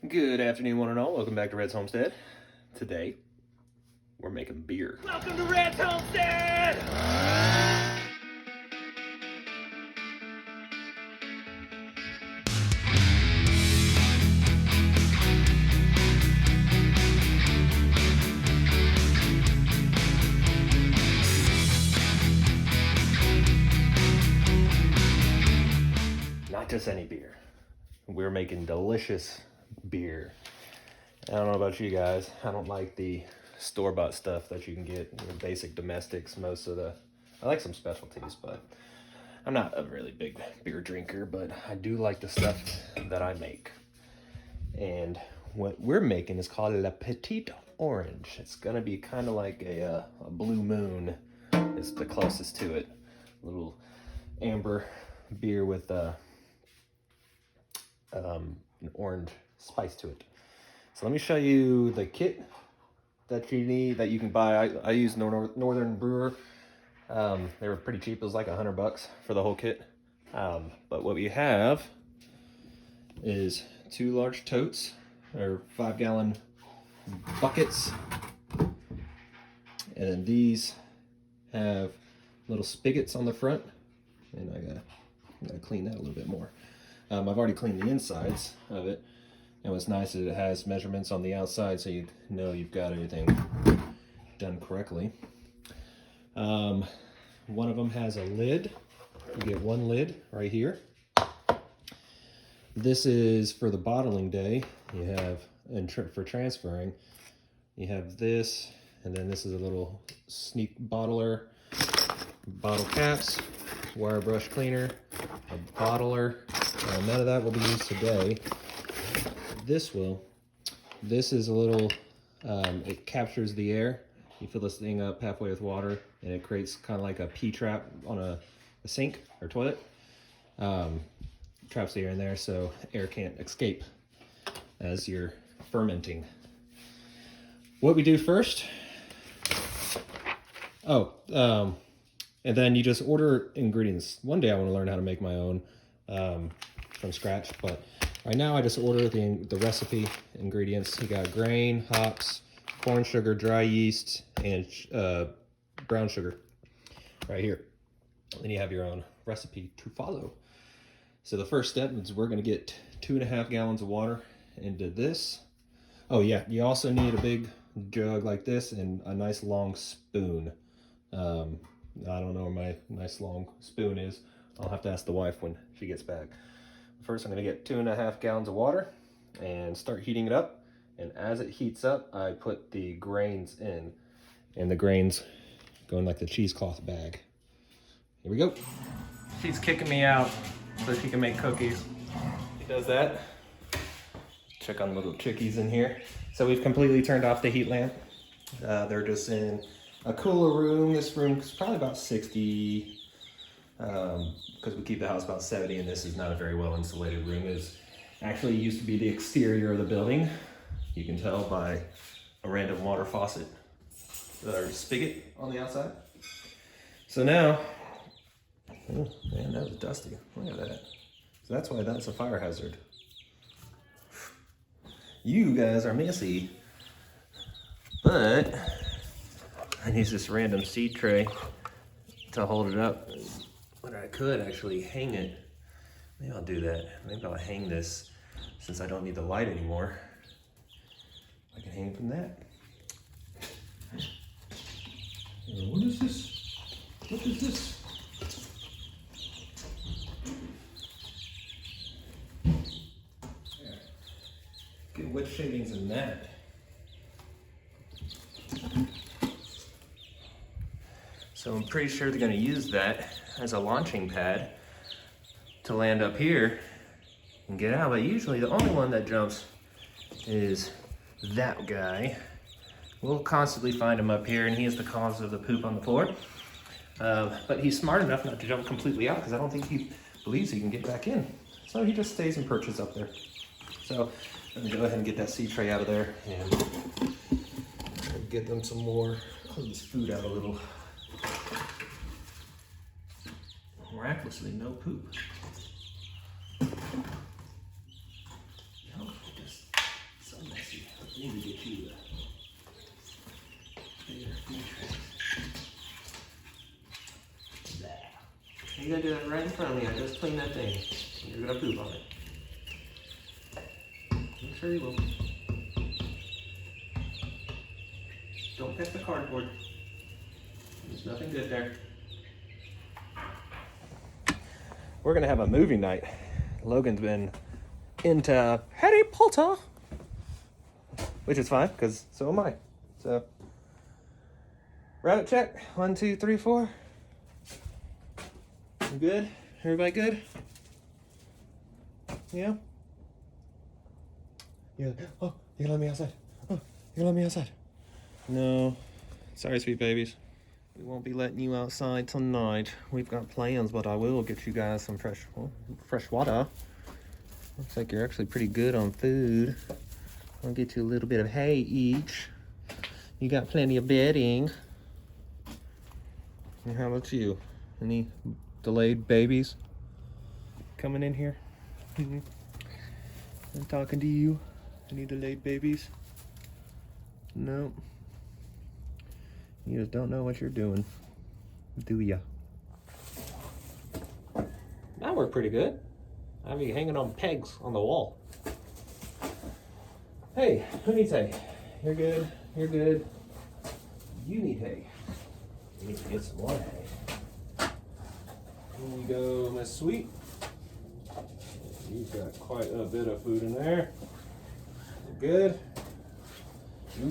Good afternoon, one and all. Welcome back to Red's Homestead. Today, we're making beer. Welcome to Red's Homestead! Not just any beer. We're making delicious beer. I don't know about you guys. I don't like the store-bought stuff that you can get, basic domestics. I like some specialties, but I'm not a really big beer drinker, but I do like the stuff that I make. And what we're making is called La Petite Orange. It's gonna be kind of like a Blue Moon is the closest to it. A little amber beer with an orange spice to it. So let me show you the kit that you need, that you can buy. I use Northern Brewer. They were pretty cheap. It was like $100 for the whole kit. But what we have is 2 large totes, or 5-gallon buckets. And then these have little spigots on the front. And I gotta clean that a little bit more. I've already cleaned the insides of it. And what's nice is it has measurements on the outside, so you know you've got everything done correctly. One of them has a lid. You get one lid right here. This is for the bottling day. You have, and for transferring, you have this, and then this is a little sneak bottler, bottle caps, wire brush cleaner, a bottler. None of that will be used today. This is a little, it captures the air. You fill this thing up halfway with water, and it creates kind of like a P-trap on a sink or toilet. Traps the air in there so air can't escape as you're fermenting. What we do first, and then you just order ingredients. One day I want to learn how to make my own from scratch, but right now I just order the recipe ingredients. You got grain, hops, corn sugar, dry yeast, and brown sugar right here. Then you have your own recipe to follow. So the first step is we're going to get 2.5 gallons of water into this. Oh yeah, you also need a big jug like this and a nice long spoon. I don't know where my nice long spoon is. I'll have to ask the wife when she gets back. First, I'm going to get 2.5 gallons of water and start heating it up. And as it heats up, I put the grains in. And the grains go in like the cheesecloth bag. Here we go. She's kicking me out so she can make cookies. She does that. Check on the little chickies in here. So we've completely turned off the heat lamp. They're just in a cooler room. This room is probably about 60, because we keep the house about 70, and this is not a very well insulated room. It actually used to be the exterior of the building. You can tell by a random water faucet or spigot on the outside. So now, oh man, that was dusty. Look at that. So that's why that's a fire hazard. You guys are messy. But I use this random seed tray to hold it up. But I could actually hang it. Maybe I'll do that. Maybe I'll hang this since I don't need the light anymore. I can hang it from that. What is this? What is this? Yeah. Get wood shavings in that. So I'm pretty sure they're going to use that as a launching pad to land up here and get out. But usually the only one that jumps is that guy. We'll constantly find him up here, and he is the cause of the poop on the floor. But he's smart enough not to jump completely out, because I don't think he believes he can get back in. So he just stays and perches up there. So let me go ahead and get that seed tray out of there and get them some more, clean this food out a little. Miraculously, no poop. No, just need to get you there. You gotta do that right in front of me. I just cleaned that thing. You're gonna poop on it. I'm sure you will. Don't pick the cardboard. There's nothing good there. We're gonna have a movie night. Logan's been into Harry Potter, which is fine because so am I. So, rabbit check. 1, 2, 3, 4. You good? Everybody good? Yeah. Yeah. Oh, you gonna let me outside? Oh, you gonna let me outside? No. Sorry, sweet babies. We won't be letting you outside tonight. We've got plans, but I will get you guys some fresh water. Looks like you're actually pretty good on food. I'll get you a little bit of hay each. You got plenty of bedding. And how about you? Any delayed babies coming in here? I'm talking to you. Any delayed babies? No. You just don't know what you're doing, do ya? That worked pretty good. I have you hanging on pegs on the wall. Hey, who needs hay? You're good. You're good. You need hay. You need to get some more hay. Here you go, Miss Sweet. You've got quite a bit of food in there. You're good.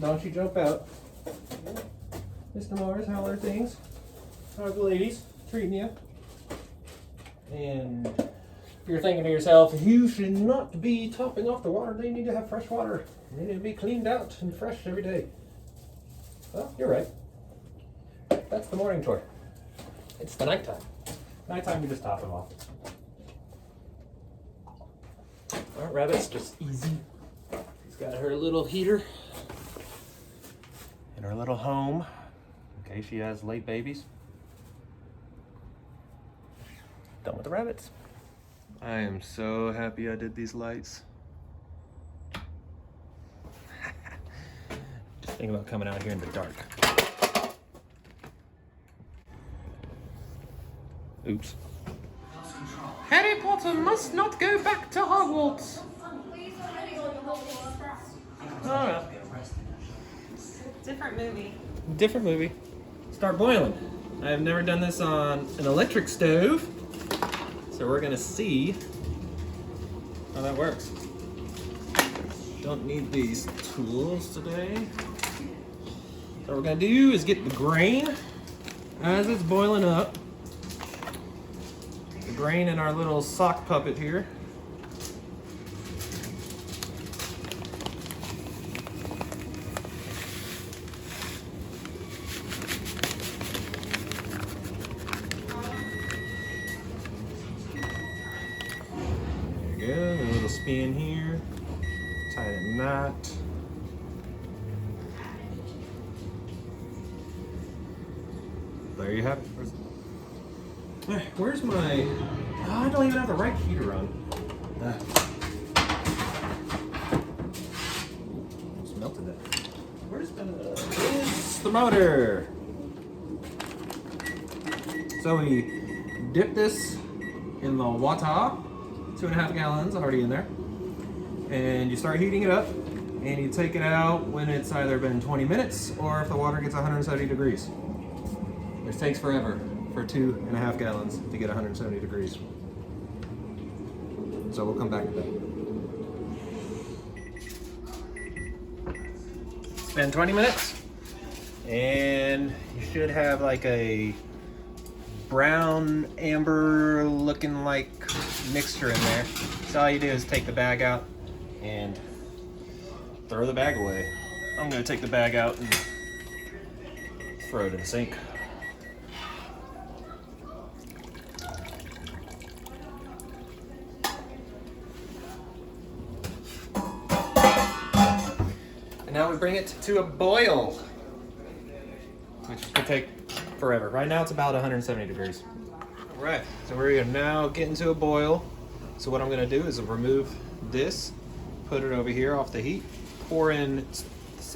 Don't you jump out. Mr. Mars, how are things? How are the ladies treating you? And if you're thinking to yourself, you should not be topping off the water. They need to have fresh water. They need to be cleaned out and fresh every day. Well, you're right. That's the morning chore. It's the nighttime. Nighttime, you just top them off. Alright, Rabbit's just easy. She's got her little heater in her little home in case she has late babies. Done with the rabbits. I am so happy I did these lights. Just think about coming out here in the dark. Oops. Harry Potter must not go back to Hogwarts. Oh. Different movie. Different movie. Start boiling. I have never done this on an electric stove, so we're gonna see how that works. Don't need these tools today. So what we're gonna do is get the grain as it's boiling up. The grain in our little sock puppet here. There you go, a little spin here. Tie a knot. There you have it. Where's my... Oh, I don't even have the right heater on. Almost melted that. Where's the motor? So we dip this in the water, 2.5 gallons already in there. And you start heating it up and you take it out when it's either been 20 minutes or if the water gets 170 degrees. Which takes forever for 2.5 gallons to get 170 degrees. So we'll come back to that. It's been 20 minutes and you should have like a brown amber looking like mixture in there. So all you do is take the bag out and throw the bag away. I'm gonna take the bag out and throw it in the sink. And now we bring it to a boil, which could take forever. Right now it's about 170 degrees. All right, so we're gonna now get into a boil. So what I'm gonna do is remove this, put it over here off the heat, pour in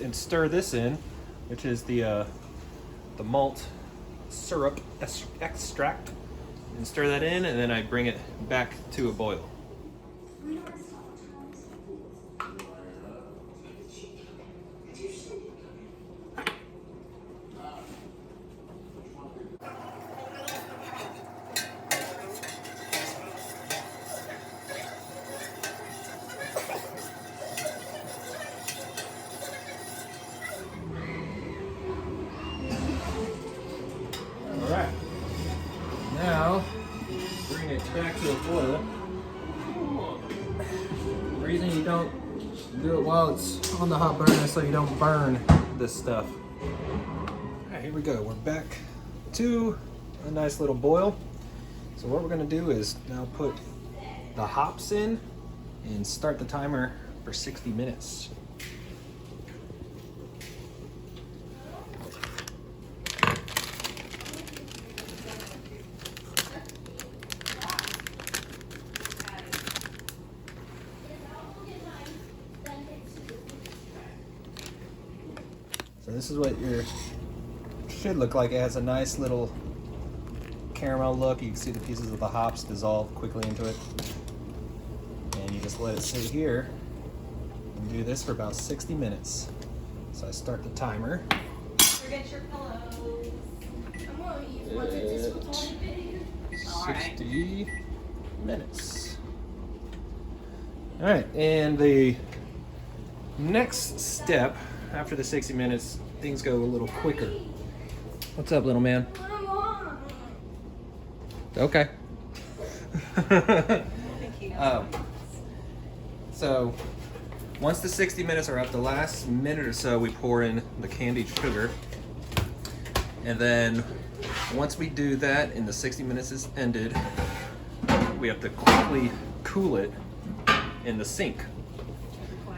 and stir this in, which is the malt syrup extract, and stir that in, and then I bring it back to a boil. Alright, now bring it back to a boil. The reason you don't do it while it's on the hot burner is so you don't burn this stuff. Alright, here we go. We're back to a nice little boil. So what we're going to do is now put the hops in and start the timer for 60 minutes. So this is what your should look like. It has a nice little caramel look. You can see the pieces of the hops dissolve quickly into it. And you just let it sit here and do this for about 60 minutes. So I start the timer. Forget your pillows. I'm gonna use what's it this with all the 60 minutes. Alright, and the next step after the 60 minutes, things go a little quicker. What's up, little man? Okay. So once the 60 minutes are up, the last minute or so we pour in the candied sugar. And then once we do that and the 60 minutes is ended, we have to quickly cool it in the sink.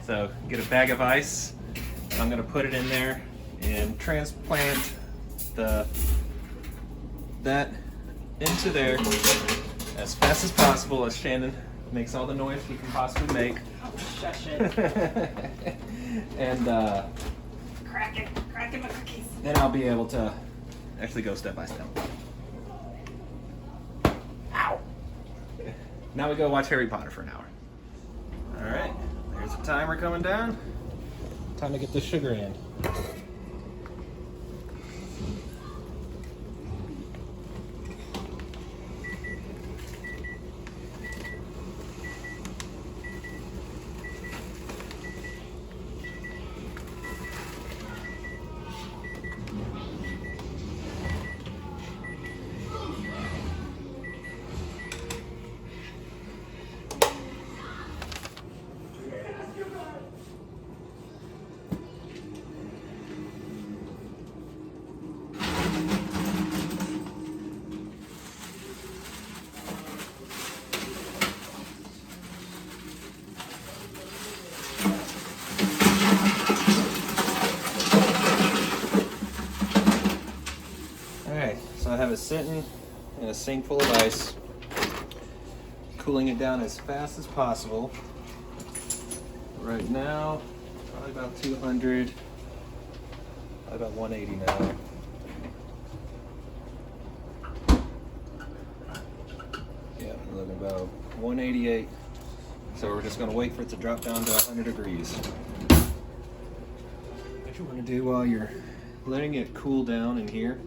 So get a bag of ice. I'm gonna put it in there and transplant that into there as fast as possible as Shannon makes all the noise she can possibly make. Oh, shush it. And Cracking my cookies. then I'll be able to actually go step by step. Ow! Now we go watch Harry Potter for an hour. Alright, there's the timer coming down. Time to get the sugar in. So I have it sitting in a sink full of ice, cooling it down as fast as possible. Right now, probably about 200, probably about 180 now. Yeah, we're looking about 188. So we're just gonna wait for it to drop down to 100 degrees. What you wanna do while you're letting it cool down in here,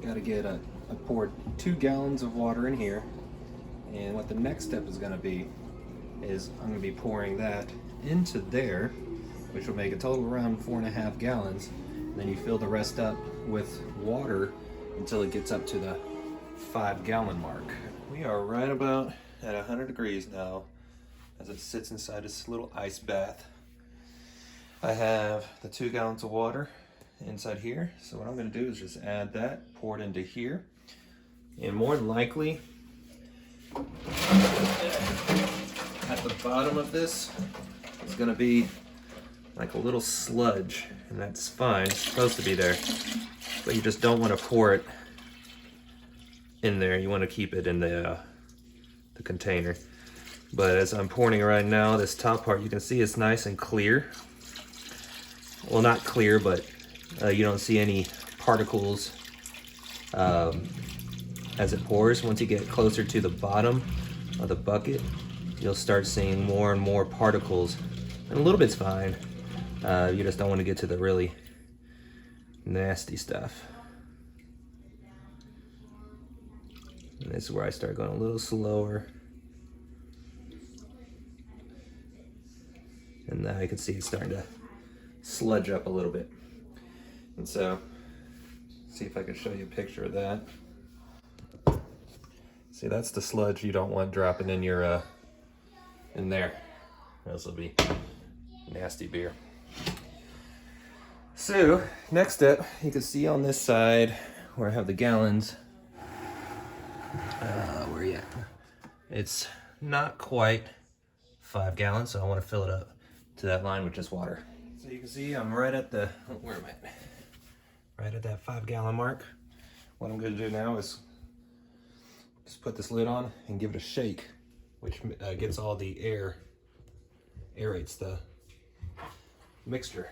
gotta get I poured 2 gallons of water in here, and what the next step is gonna be is I'm gonna be pouring that into there, which will make a total around 4.5 gallons. And then you fill the rest up with water until it gets up to the 5-gallon mark. We are right about at 100 degrees now as it sits inside this little ice bath. I have the 2 gallons of water inside here. So what I'm going to do is just add that, pour it into here, and more than likely at the bottom of this is going to be like a little sludge, and that's fine, it's supposed to be there, but you just don't want to pour it in there. You want to keep it in the container. But as I'm pouring it right now, this top part, you can see it's nice and clear. well, not clear, but you don't see any particles as it pours. Once you get closer to the bottom of the bucket, you'll start seeing more and more particles. And a little bit's fine. You just don't want to get to the really nasty stuff. And this is where I start going a little slower. And now you can see it's starting to sludge up a little bit. And so, see if I can show you a picture of that. See, that's the sludge you don't want dropping in your, in there. This will be nasty beer. So, next step, you can see on this side where I have the gallons. Where are you at? It's not quite 5 gallons, so I want to fill it up to that line with just water. So you can see I'm right at the, where am I? Right at that 5 gallon mark. What I'm going to do now is just put this lid on and give it a shake, which gets all the air, aerates the mixture.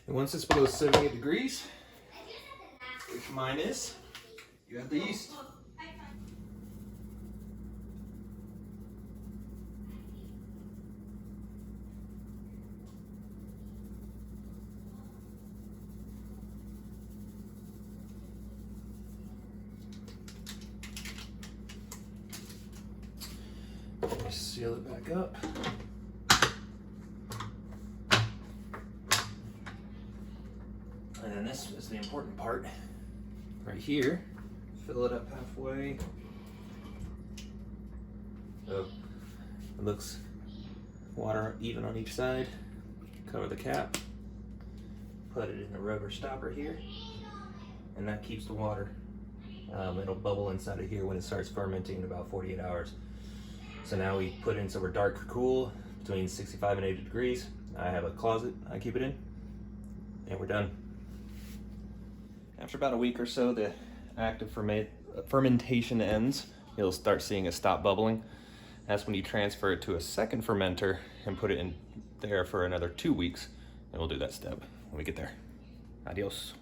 And once it's below 78 degrees, which mine is, you add the yeast. Seal it back up. And then this is the important part. Right here, fill it up halfway. So it looks water even on each side. Cover the cap. Put it in the rubber stopper here. And that keeps the water. It'll bubble inside of here when it starts fermenting in about 48 hours. So now we put in, so we're dark cool, between 65 and 80 degrees. I have a closet I keep it in, and we're done. After about a week or so, the active fermentation ends. You'll start seeing it stop bubbling. That's when you transfer it to a second fermenter and put it in there for another 2 weeks, and we'll do that step when we get there. Adios.